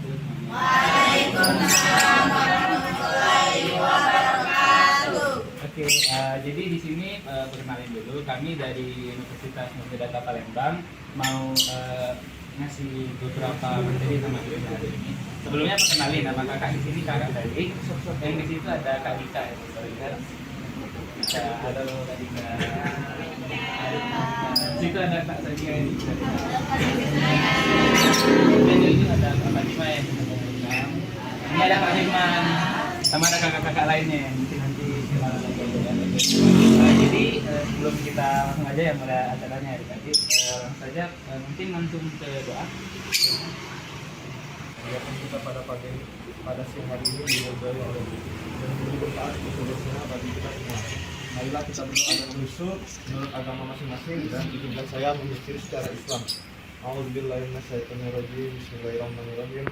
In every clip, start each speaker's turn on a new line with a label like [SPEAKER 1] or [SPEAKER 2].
[SPEAKER 1] Waalaikumsalam warahmatullahi wabarakatuh.
[SPEAKER 2] Oke, jadi di sini perkenalin dulu, kami dari Universitas Merdeka Palembang mau ngasih beberapa materi sama kalian hari ini. Sebelumnya perkenalin nama kakak di sini kakak Dali, yang di situ ada Kak Dika ya, halo Kak Dika. Di situ ada Kak Sadia ini. Dan di sini ada Kak Fatima ya. Ini ada Kak Firman, sama ada kakak-kakak lainnya yang mungkin nanti jadi sebelum kita langsung aja ya mulai acaranya adik-adik, langsung saja mungkin langsung ke doa.
[SPEAKER 3] Kegiatan kita pada siang hari ini dihargai oleh dan memberi berkat kesulitan bagi kita semua. Marilah kita berdoa dan bersyukur menurut agama masing-masing dan izinkan saya memikir secara Islam. A'udzubillahi minasyaitonirrajim. Bismillahirrahmanirrahim.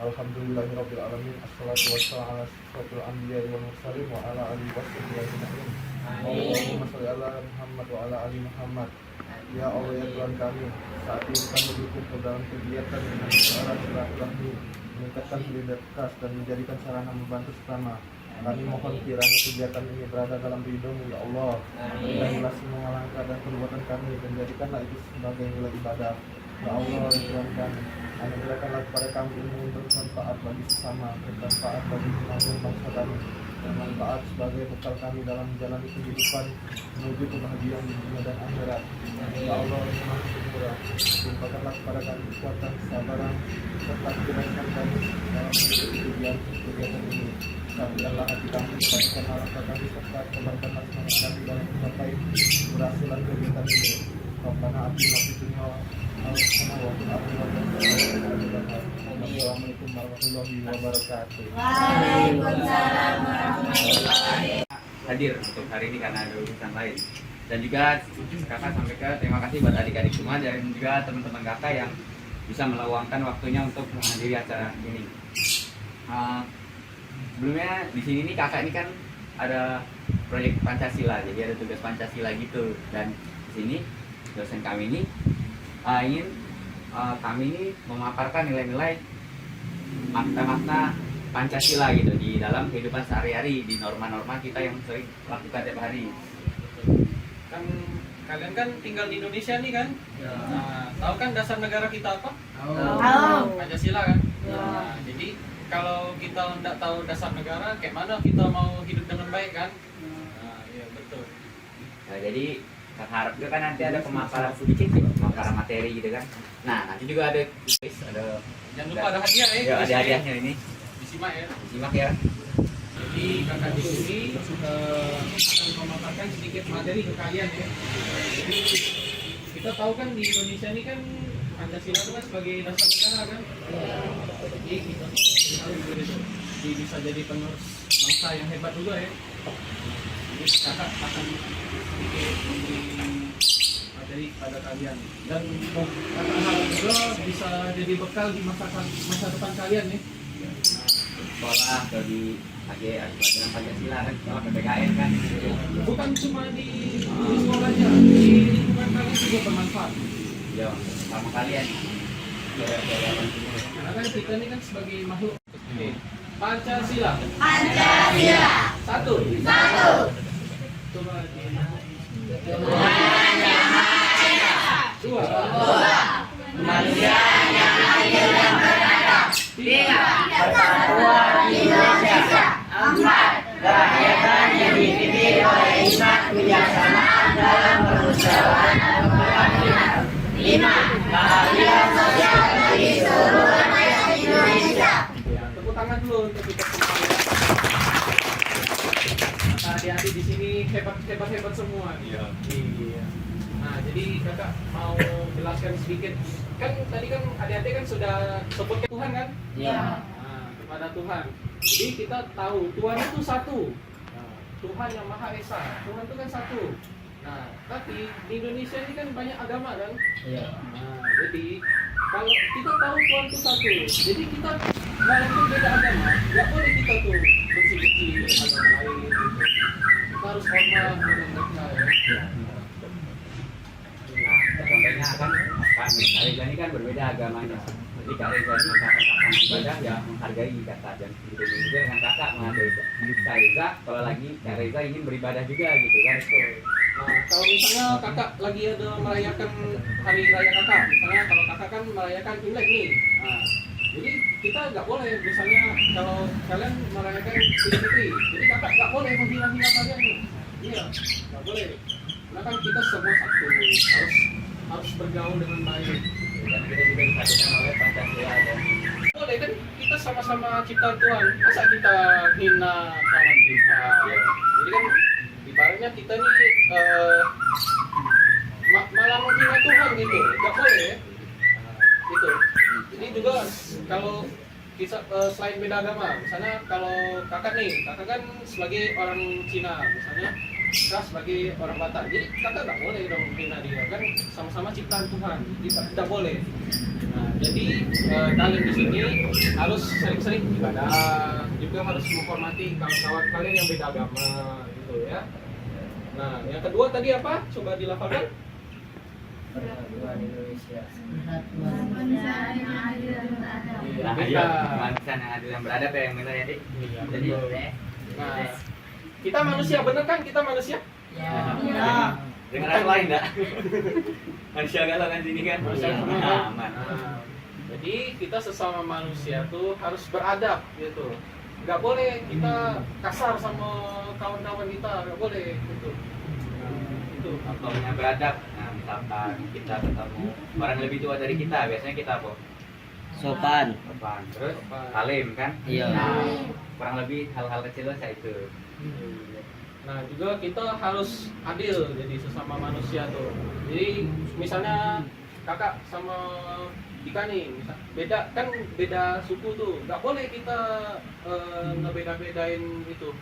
[SPEAKER 3] Alhamdulillahirabbil alamin. Assalatu wassalamu ala asyrofil anbiya'i wal mursalin wa ala alihi washabbihi ajma'in. Allahumma shalli ala Muhammad wa ala ali Muhammad. Ya Allah ya Tuhan kami, saat ini kami berkumpul dalam kegiatan dengan cara silaturahmi, meningkatkan solidaritas dan menjadikan sarana membantu sesama. Kami mohon kiranya kegiatan ini berada dalam ridho-Mu ya Allah. Berilah semua langkah dan perbuatan kami dan jadikanlah itu sebagai nilai ibadah. Ya Allah ya Tuhan kami, anugerahkanlah kepada kami ilmu yang bermanfaat bagi sesama, bermanfaat bagi kemajuan bangsa kami, dan manfaat sebagai bekal kami dalam menjalani kehidupan menuju kebahagiaan di dunia dan akhirat. Ya Allah yang Maha Pemurah, limpahkanlah kepada kami kekuatan, kesabaran, serta keberhasilan kami dalam kegiatan ini. Sampaikanlah hati kami, baikkanlah langkah kami, serta kembangkanlah semangat kami dalam mencapai keberhasilan kegiatan ini. Rabbana atina fid dunya hasanah wa fil akhirati hasanah. Assalamualaikum warahmatullahi wabarakatuh.
[SPEAKER 1] Waalaikumsalam warahmatullahi
[SPEAKER 2] Hadir untuk hari ini karena ada urusan lain. Dan juga kakak sampaikan terima kasih buat adik-adik semua dan juga teman-teman kakak yang bisa meluangkan waktunya untuk menghadiri acara ini. Sebelumnya di sini nih kakak ini kan ada proyek Pancasila, jadi ada tugas Pancasila gitu. Dan di sini dosen kami ini ingin kami ini memaparkan nilai-nilai makna-makna Pancasila gitu di dalam kehidupan sehari-hari, di norma-norma kita yang sering lakukan tiap hari.
[SPEAKER 4] Kan kalian kan tinggal di Indonesia nih kan?
[SPEAKER 3] Ya.
[SPEAKER 4] Nah, tahu kan dasar negara kita apa?
[SPEAKER 1] Tahu.
[SPEAKER 4] Pancasila kan?
[SPEAKER 1] Ya.
[SPEAKER 4] Nah, jadi kalau kita nggak tahu dasar negara, kayak mana kita mau hidup dengan baik kan? Nah, iya betul.
[SPEAKER 2] Nah, jadi kakak harap juga kan nanti ada pemaparan sedikit ya, pemaparan materi gitu kan. Nah nanti juga ada kuis, ada
[SPEAKER 4] Jangan lupa ada hadiah ya.
[SPEAKER 2] ya, ada hadiahnya ini,
[SPEAKER 4] Disimak ya.
[SPEAKER 2] simak ya.
[SPEAKER 4] Jadi kakak di sini akan memaparkan sedikit materi ke kalian ya. Jadi kita tahu kan di Indonesia ini kan Pancasila itu kan sebagai dasar negara kan. Jadi kita tahu bisa jadi penerus bangsa yang hebat juga ya. Jadi kakak akan sedikit memberi materi pada kalian dan kakak harap juga bisa jadi bekal di masa depan kalian ya.
[SPEAKER 2] Sekolah atau di pelajaran Pancasila kan, sama PPKN kan.
[SPEAKER 4] Bukan cuma di sekolah aja, di lingkungan kalian juga bermanfaat.
[SPEAKER 2] Ya, sama kalian.
[SPEAKER 4] Karena kan kita ini kan sebagai makhluk. Pancasila.
[SPEAKER 1] Pancasila.
[SPEAKER 4] Satu. Coba
[SPEAKER 1] Tuhan yang Maha Esa.
[SPEAKER 4] dua.
[SPEAKER 1] Manusia yang adil dan beradab. Tiga. Persatuan Indonesia. Empat. Kerakyatan yang dipimpin oleh hikmat kebijaksanaan dalam permusyawaratan dan keadilan. Lima. Keadilan sosial bagi seluruh rakyat Indonesia.
[SPEAKER 4] Tepuk tangan dulu untuk kita semua. Adik-adik di sini hebat semua. Iya. Nah, jadi kakak mau jelaskan sedikit. Kan tadi kan adik-adik kan sudah sebut Tuhan kan?
[SPEAKER 1] Iya.
[SPEAKER 4] Nah, kepada Tuhan. Jadi kita tahu Tuhan itu satu. Nah, Tuhan yang Maha Esa. Tuhan itu kan satu. Nah, tapi di Indonesia ini kan banyak agama kan?
[SPEAKER 2] Iya.
[SPEAKER 4] Nah, jadi kalau kita tahu Tuhan itu satu, jadi kita walaupun beda agama, nggak boleh kita tuh benci-benci agama lain. Gitu. Kita harus hormat dengan mereka ya.
[SPEAKER 2] Nah, contohnya kan Pak Anies ini kan berbeda agamanya. Jadi Kak Reza ini kakak ibadah ya menghargai kakak dan begitu juga dengan kakak menghargai Kak Reza. Kalau lagi Kak Reza ingin beribadah juga gitu kan.
[SPEAKER 4] Nah, kalau misalnya kakak lagi ada merayakan hari raya kakak, misalnya kalau kakak kan merayakan Imlek nih, nah, jadi kita nggak boleh misalnya kalau kalian merayakan Idul Fitri, jadi kakak nggak boleh menghina-hina kalian nih, iya nggak boleh, karena kan kita semua satu, harus bergaul dengan baik.
[SPEAKER 2] Dan kita juga disatukan oleh Pancasila dan
[SPEAKER 4] Boleh kan kita sama-sama ciptaan Tuhan, masa kita hina kawan kita? Jadi kan ibaratnya kita nih malah menghina Tuhan gitu, nggak boleh ya. Gitu. Jadi juga kalau kita selain beda agama, misalnya kalau kakak kan sebagai orang Cina, misalnya kita sebagai orang Batak, jadi kakak nggak boleh dong menghina dia, kan sama-sama ciptaan Tuhan, kita tidak boleh. Nah, jadi kalian di sini harus sering-sering ibadah, juga harus menghormati kawan-kawan kalian yang beda agama, gitu ya. Nah, yang kedua tadi apa? Coba dilafalkan.
[SPEAKER 1] Persatuan Indonesia.
[SPEAKER 2] nah, iya, kemanusiaan yang adil dan beradab ya yang benar ya, Dik.
[SPEAKER 4] Iya,
[SPEAKER 2] Jadi
[SPEAKER 4] betul. Nah, kita manusia, bener kan kita manusia?
[SPEAKER 2] dengan orang lain enggak? Manusia galau kan sini kan.
[SPEAKER 4] Manusia semua.
[SPEAKER 2] Nah, aman.
[SPEAKER 4] Nah, jadi kita sesama manusia tuh harus beradab gitu. Nggak boleh kita kasar sama kawan-kawan kita, nggak boleh gitu. Nah, itu.
[SPEAKER 2] Contohnya beradab. Nah, misalkan kita ketemu orang lebih tua dari kita, biasanya kita apa?
[SPEAKER 1] Sopan.
[SPEAKER 2] Sopan. Terus
[SPEAKER 4] Sopan.
[SPEAKER 2] salim kan?
[SPEAKER 1] Iya.
[SPEAKER 2] Nah, kurang lebih hal-hal kecil saya itu.
[SPEAKER 4] Nah, juga kita harus adil jadi sesama manusia tuh. Jadi misalnya kakak sama Dika nih, beda kan, beda suku tuh, nggak boleh kita ngebeda-bedain gitu.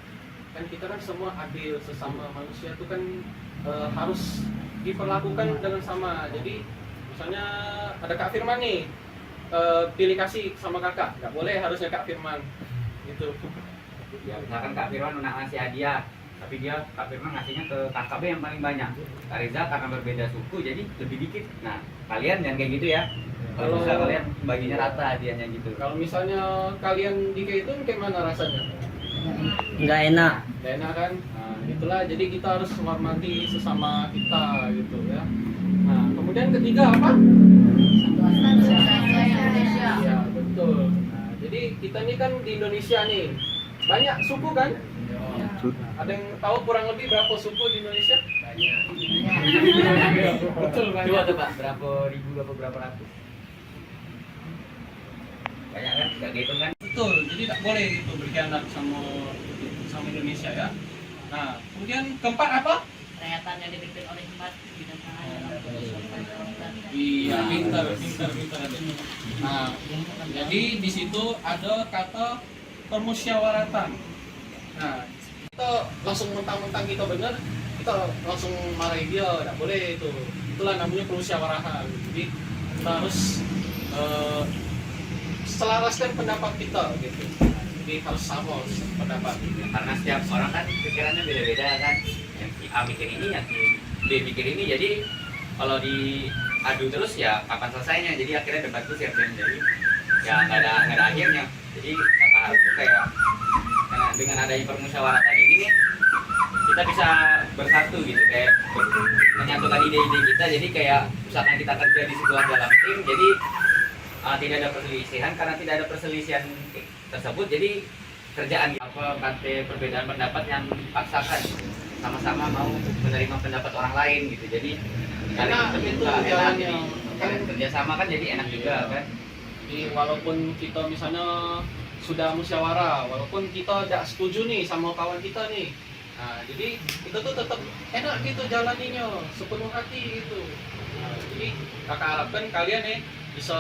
[SPEAKER 4] Kan kita kan semua adil, sesama manusia tuh kan harus diperlakukan dengan sama. Jadi misalnya ada Kak Firman nih, pilih kasih sama kakak, nggak boleh harusnya Kak Firman gitu.
[SPEAKER 2] Ya, misalkan Kak Firman nak ngasih hadiah, tapi Kak Firman ngasihnya ke KKB yang paling banyak. Kak Reza karena berbeda suku jadi lebih dikit. Nah, kalian jangan kayak gitu ya. Kalau bisa kalian baginya rata hadiahnya gitu.
[SPEAKER 4] Kalau misalnya kalian dikaitun kayak mana rasanya?
[SPEAKER 1] Nggak enak.
[SPEAKER 4] Gak enak kan? Nah, itulah, jadi kita harus menghormati sesama kita gitu ya. Nah, kemudian ketiga apa? Iya, betul. Nah, jadi kita ini kan di Indonesia nih, banyak suku kan? Ada yang tahu kurang lebih berapa suku di Indonesia? Betul, banyak.
[SPEAKER 2] Coba tuh Pak, berapa ribu atau berapa ratus? Banyak kan? Gak gitu kan?
[SPEAKER 4] Betul, jadi tak boleh gitu berkhianat sama Indonesia ya. Nah, kemudian keempat apa?
[SPEAKER 5] Perayaan yang dipimpin oleh umat bidang dalam
[SPEAKER 4] Iya, pintar. Nah, jadi di situ ada kata permusyawaratan. Nah, kita langsung mentang-mentang kita benar, kita langsung marahin dia, tidak boleh itu. Itulah namanya permusyawarahan. Jadi kita harus selaraskan pendapat kita gitu. Jadi harus sama pendapat.
[SPEAKER 2] Karena setiap orang kan pikirannya beda-beda kan. Yang si A mikir ini, yang si B mikir ini. Jadi kalau diadu terus ya kapan selesainya? Jadi akhirnya debat itu siapa yang jadi ya nggak ada akhirnya. Jadi kata harus tuh kayak dengan adanya permusyawaratan ini nih kita bisa bersatu gitu, kayak menyatukan ide-ide kita. Jadi kayak misalkan kita kerja di sebuah dalam tim, jadi tidak ada perselisihan. Karena tidak ada perselisihan tersebut, jadi kerjaan apa kata perbedaan pendapat yang dipaksakan, sama-sama mau menerima pendapat orang lain gitu. Jadi
[SPEAKER 4] Enak itu jalannya.
[SPEAKER 2] kalian kerjasama kan jadi enak juga kan.
[SPEAKER 4] Jadi walaupun kita misalnya sudah musyawarah, walaupun kita tidak setuju nih sama kawan kita nih, nah jadi kita tuh tetap enak gitu jalaninya, sepenuh hati gitu. Nah, jadi kakak harapkan kalian nih bisa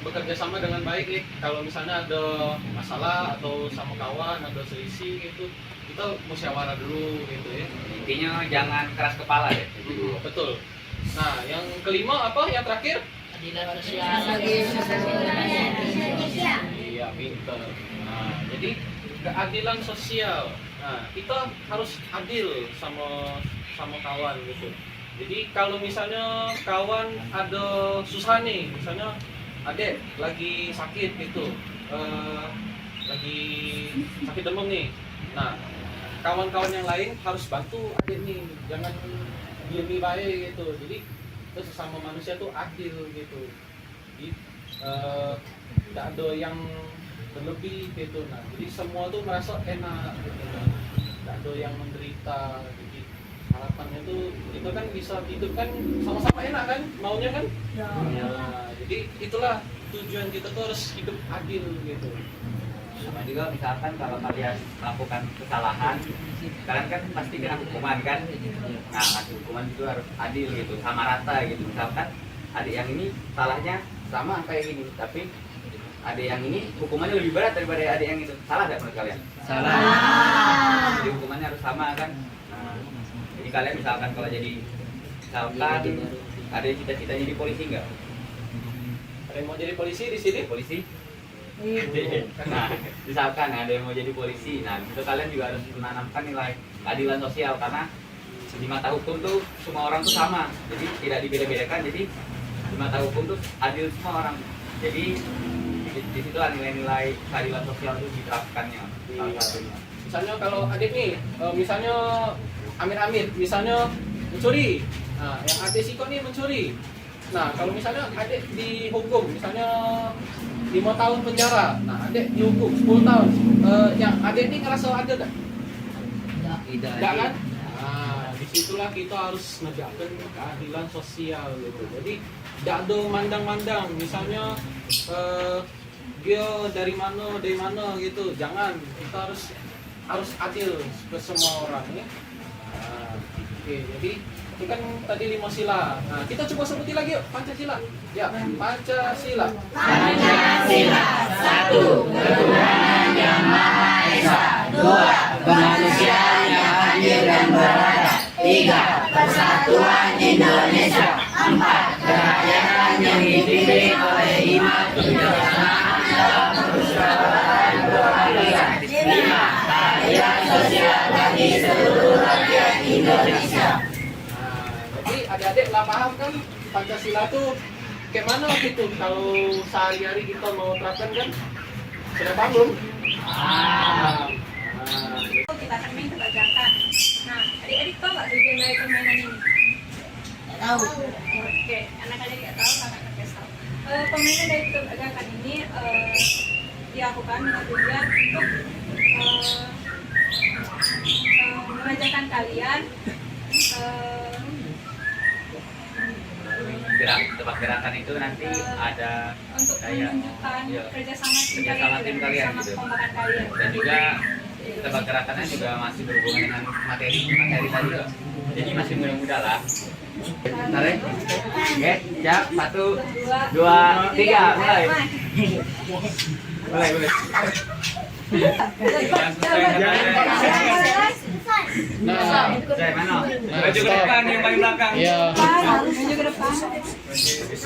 [SPEAKER 4] bekerja sama dengan baik nih. Kalau misalnya ada masalah atau sama kawan ada selisih gitu, kita musyawarah dulu gitu ya.
[SPEAKER 2] Intinya jangan keras kepala deh.
[SPEAKER 4] Betul. Nah, yang kelima apa? Yang terakhir?
[SPEAKER 5] keadilan sosial.
[SPEAKER 4] Iya, pinter. Nah, jadi keadilan sosial. Nah, kita harus adil sama kawan gitu. Jadi kalau misalnya kawan ada susah nih, misalnya adek lagi sakit gitu, lagi sakit demam nih. Nah, kawan-kawan yang lain harus bantu adek nih, jangan diam baik gitu. Jadi itu sesama manusia tuh adil gitu. Jadi tidak ada yang berlebih gitu. Nah, jadi semua tuh merasa enak gitu. Tidak ada yang menderita. Jadi harapannya tuh kita kan bisa hidup kan sama-sama enak kan, maunya kan. Nah, jadi itulah tujuan kita tuh harus hidup adil gitu.
[SPEAKER 2] Sama juga misalkan kalau kalian melakukan kesalahan, kalian kan pasti kena hukuman kan. Nah, ngasih hukuman itu harus adil gitu, sama rata gitu. Misalkan adik yang ini salahnya sama kayak gini, tapi adik yang ini hukumannya lebih berat daripada adik yang itu. Salah nggak menurut kalian?
[SPEAKER 1] Salah.
[SPEAKER 2] Jadi hukumannya harus sama kan. Nah, jadi kalian misalkan kalau jadi misalkan ada yang cita-cita jadi polisi nggak?
[SPEAKER 4] Ada yang mau jadi polisi di sini?
[SPEAKER 2] Polisi? Nah, misalkan ada yang mau jadi polisi, nah itu kalian juga harus menanamkan nilai keadilan sosial, karena di mata hukum tuh semua orang tuh sama, jadi tidak dibeda-bedakan. Jadi di mata hukum tuh adil semua orang. Jadi di situ nilai-nilai keadilan sosial itu diterapkannya salah satunya.
[SPEAKER 4] Misalnya kalau adik nih, misalnya amit-amit, misalnya mencuri. Nah, yang adik Siko nih mencuri. Nah, kalau misalnya adik dihukum, misalnya 5 tahun penjara, nah adik dihukum 10 tahun. Yang adik ini ngerasa ada nggak?
[SPEAKER 1] Tidak.
[SPEAKER 4] Enggak kan? Nah, disitulah kita harus menegakkan keadilan sosial gitu. Jadi tidak ada mandang-mandang, misalnya dia dari mana gitu. Jangan, kita harus adil ke semua orang ya. Nah, oke, jadi itu kan tadi 5 sila. Nah, kita coba sebutin lagi yuk Pancasila. Ya, Pancasila.
[SPEAKER 5] Pancasila, 1. Ketuhanan yang Maha Esa. 2. Kemanusiaan yang adil dan beradab. 3. Persatuan Indonesia. 4. Kerakyatan yang dipimpin oleh hikmat kebijaksanaan dalam permusyawaratan berkeadilan. 5. Keadilan sosial bagi seluruh rakyat Indonesia.
[SPEAKER 4] Jadi adik-adik lah paham kan Pancasila tuh kayak mana gitu kalau sehari-hari kita mau terapkan kan? Sudah paham belum?
[SPEAKER 6] Kita akan main kebajakan. Nah, adik-adik tahu nggak tujuan dari permainan ini?
[SPEAKER 5] Tahu.
[SPEAKER 6] Oke, anak-adik nggak tahu, kakak kasih tahu. Permainan dari kebajakan ini dilakukan dengan tujuan untuk mengajarkan kalian
[SPEAKER 2] Tebak gerakan itu nanti ada
[SPEAKER 6] untuk
[SPEAKER 2] kayak
[SPEAKER 6] menunjukkan
[SPEAKER 2] iya,
[SPEAKER 6] kerjasama tim
[SPEAKER 2] kerjasama tim kalian
[SPEAKER 6] sama
[SPEAKER 2] gitu.
[SPEAKER 6] kekompakan kalian.
[SPEAKER 2] Dan juga tebak gerakannya juga masih berhubungan dengan materi tadi kok. Jadi masih muda-muda lah. Tarik. Oke, siap. 1, 2, 3, mulai. Mulai. Nah, saya mana? Maju ke depan, yang paling belakang.
[SPEAKER 4] Iya.
[SPEAKER 6] Maju ke depan.
[SPEAKER 2] Sini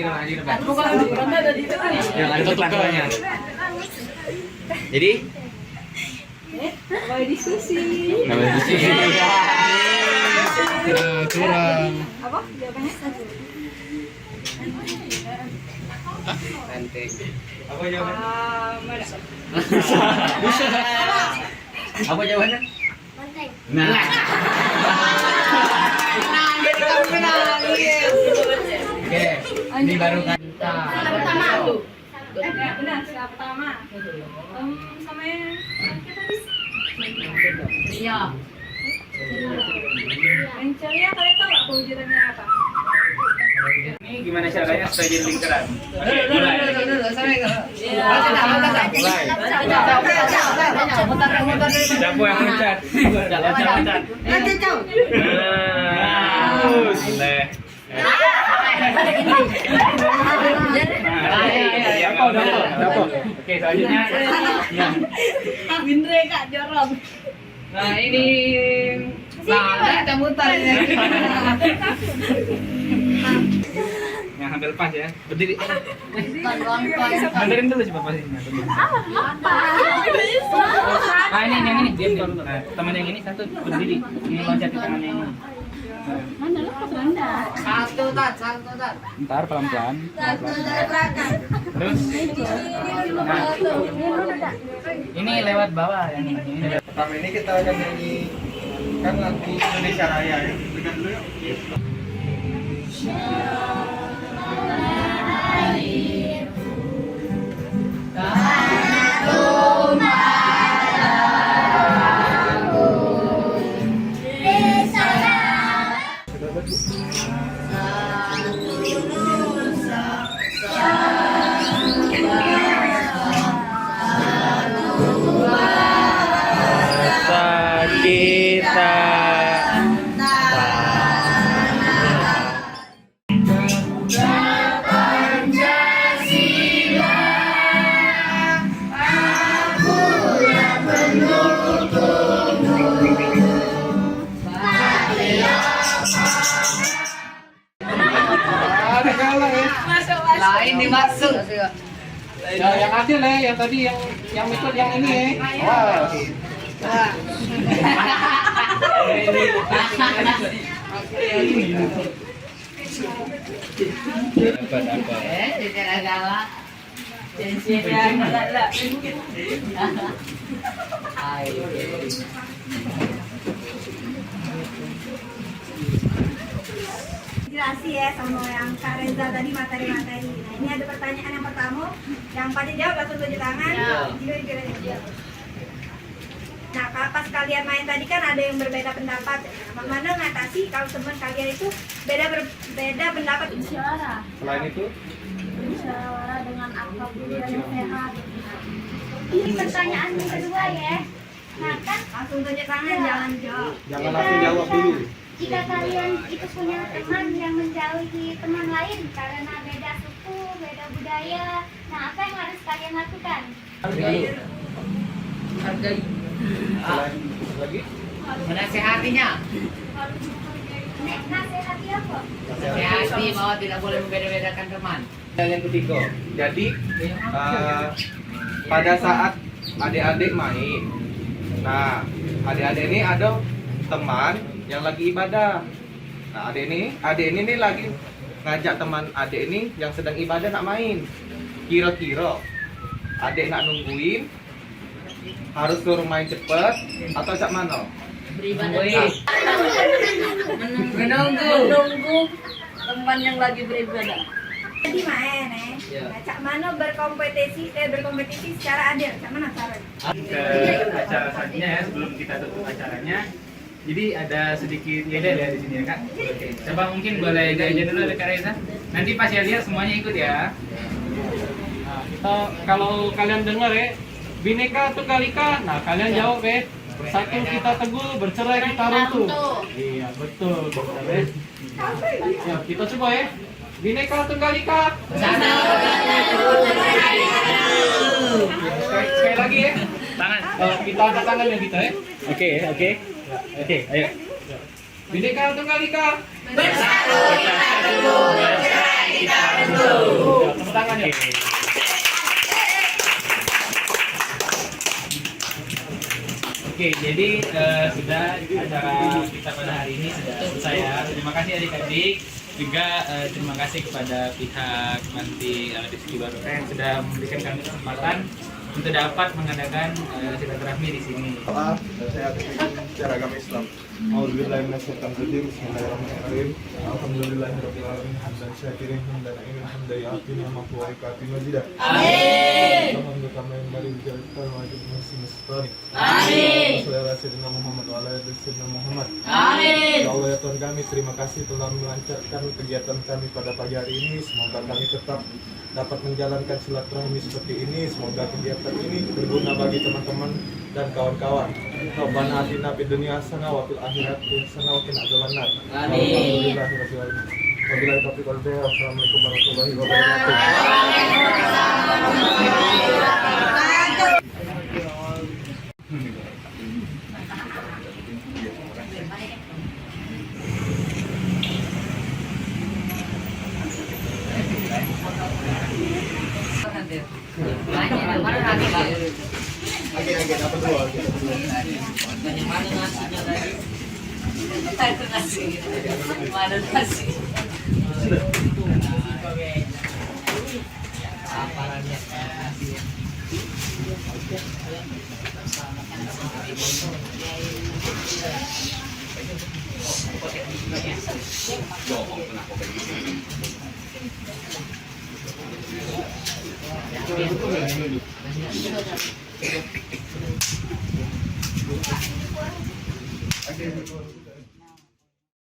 [SPEAKER 2] maju ke depan. Yang ada depan soalnya. Jadi,
[SPEAKER 6] Boleh diskusi.
[SPEAKER 2] namanya diskusi.
[SPEAKER 4] Curang.
[SPEAKER 6] Apa jawabannya?
[SPEAKER 1] Ranting.
[SPEAKER 2] Apa jawabannya?
[SPEAKER 6] Ada.
[SPEAKER 2] Apa jawabannya? Nah. Oke, ini baru kan.
[SPEAKER 6] Pertama tuh. Ya, benar, sila pertama. Sama yang
[SPEAKER 5] Iya.
[SPEAKER 6] ceria, kalian tahu nggak kewujudannya apa?
[SPEAKER 2] Ini gimana caranya supaya jadi lingkaran? Oke, mulai. Siapa yang mencat? Boleh. Oke, selanjutnya.
[SPEAKER 5] Bindre Kak jorong.
[SPEAKER 7] Nah ini ada cabutan ya.
[SPEAKER 2] Yang hampir pas ya. Berdiri. Benerin dulu sih Bapak sini. Nah, ini yang ini diam dulu. Nah, teman yang ini satu berdiri. Ini loncat di tangan yang ini.
[SPEAKER 7] Satu tat.
[SPEAKER 2] Ntar pelan-pelan.
[SPEAKER 7] Terus ini lewat bawah yang ini.
[SPEAKER 3] Pertama ini kita akan nyanyi kan lagu Indonesia Raya ya. Berikan dulu yuk.
[SPEAKER 7] Lain dimaksud.
[SPEAKER 4] Ya, yang adil ya, yang tadi yang ikut yang ini ya.
[SPEAKER 3] Wah.
[SPEAKER 7] Tidak galak.
[SPEAKER 6] Jelasin ya sama yang Kak Reza tadi materi-materi. Nah ini ada pertanyaan yang pertama, yang pada jawab langsung tunjuk tangan. Nah pas kalian main tadi kan ada yang berbeda pendapat. Nah, mana ngatasi kalau teman kalian itu berbeda pendapat? Musyawarah.
[SPEAKER 3] Selain itu,
[SPEAKER 6] Musyawarah dengan akhlak yang sehat. Ini pertanyaan yang kedua ya. Nah kan langsung tunjuk tangan, jangan jawab.
[SPEAKER 3] jangan langsung jawab dulu.
[SPEAKER 8] Jika kalian itu punya teman yang menjauhi teman lain karena beda suku, beda budaya, nah apa yang harus kalian lakukan?
[SPEAKER 7] Hargai.
[SPEAKER 3] Selain lagi,
[SPEAKER 7] Menasehatinya.
[SPEAKER 8] Nasihati apa?
[SPEAKER 7] Nasihati bahwa tidak boleh membeda-bedakan teman.
[SPEAKER 3] dan yang ketiga, jadi pada saat adik-adik main, nah adik-adik ini ada teman yang lagi ibadah. Nah adik ini nih lagi ngajak teman adik ini yang sedang ibadah nak main. Kira-kira adik nak nungguin, harus suruh main cepet atau cak mana?
[SPEAKER 5] Menunggu teman yang lagi beribadah.
[SPEAKER 6] Jadi main Nah, cak mana berkompetisi secara adil. Cak mana cara?
[SPEAKER 4] Ke acara selanjutnya ya, sebelum kita tutup acaranya. Jadi ada sedikit yel ya di sini ya Kak. Oke. Coba mungkin boleh diajar dulu Kak Reza. Nanti pas ya lihat semuanya ikut ya. Nah, kita kalau kalian dengar ya, Bhinneka Tunggal Ika. Nah, kalian jawab ya. Bersatu kita teguh, bercerai kita runtuh. Iya, betul. Betul ya. Ya, kita coba ya. Bhinneka Tunggal Ika. Sekali lagi ya. Tangan. Kita angkat tangan ya kita ya. Oke, ayo. Bhinneka Tunggal Ika.
[SPEAKER 5] Bersatu kita teguh, bercerai kita runtuh.
[SPEAKER 4] Tepuk tangan ya. Oke, jadi sudah acara kita pada hari ini sudah selesai ya. Terima kasih adik-adik. Juga terima kasih kepada pihak Manti Rizky Baru yang sudah memberikan kami kesempatan untuk dapat mengadakan silaturahmi di sini.
[SPEAKER 3] Doa dan saya akan secara agama Islam. A'udzubillahi minasyaitonir rajim. Bismillahirrahmanirrahim. Alhamdulillahirabbil alamin. Hamdan syakirin hamdan na'imin hamdan ya'tin wa mafu wa ikatin majidah.
[SPEAKER 5] Amin.
[SPEAKER 3] Alhamdulillah kama yang dari jalkan wajib muslim mustani.
[SPEAKER 5] Amin.
[SPEAKER 3] Sallallahu Sayyidina Muhammad wa ala alihi Sayyidina Muhammad.
[SPEAKER 5] Amin.
[SPEAKER 3] Ya Allah ya Tuhan kami, terima kasih telah melancarkan kegiatan kami pada pagi hari ini. Semoga kami tetap dapat menjalankan silaturahmi seperti ini. Semoga kegiatan ini berguna bagi teman-teman dan kawan-kawan. Rabbana atina fid dunya hasanah wa fil akhirati hasanah wa qina adzabannar.
[SPEAKER 5] Amin.
[SPEAKER 3] Alhamdulillahirabbil alamin. Wabillahi taufiq wal hidayah. Wassalamualaikum warahmatullahi wabarakatuh.
[SPEAKER 7] Lagi dapat dua. Bagaimana nasinya tadi? Mana nasi?
[SPEAKER 3] Oke.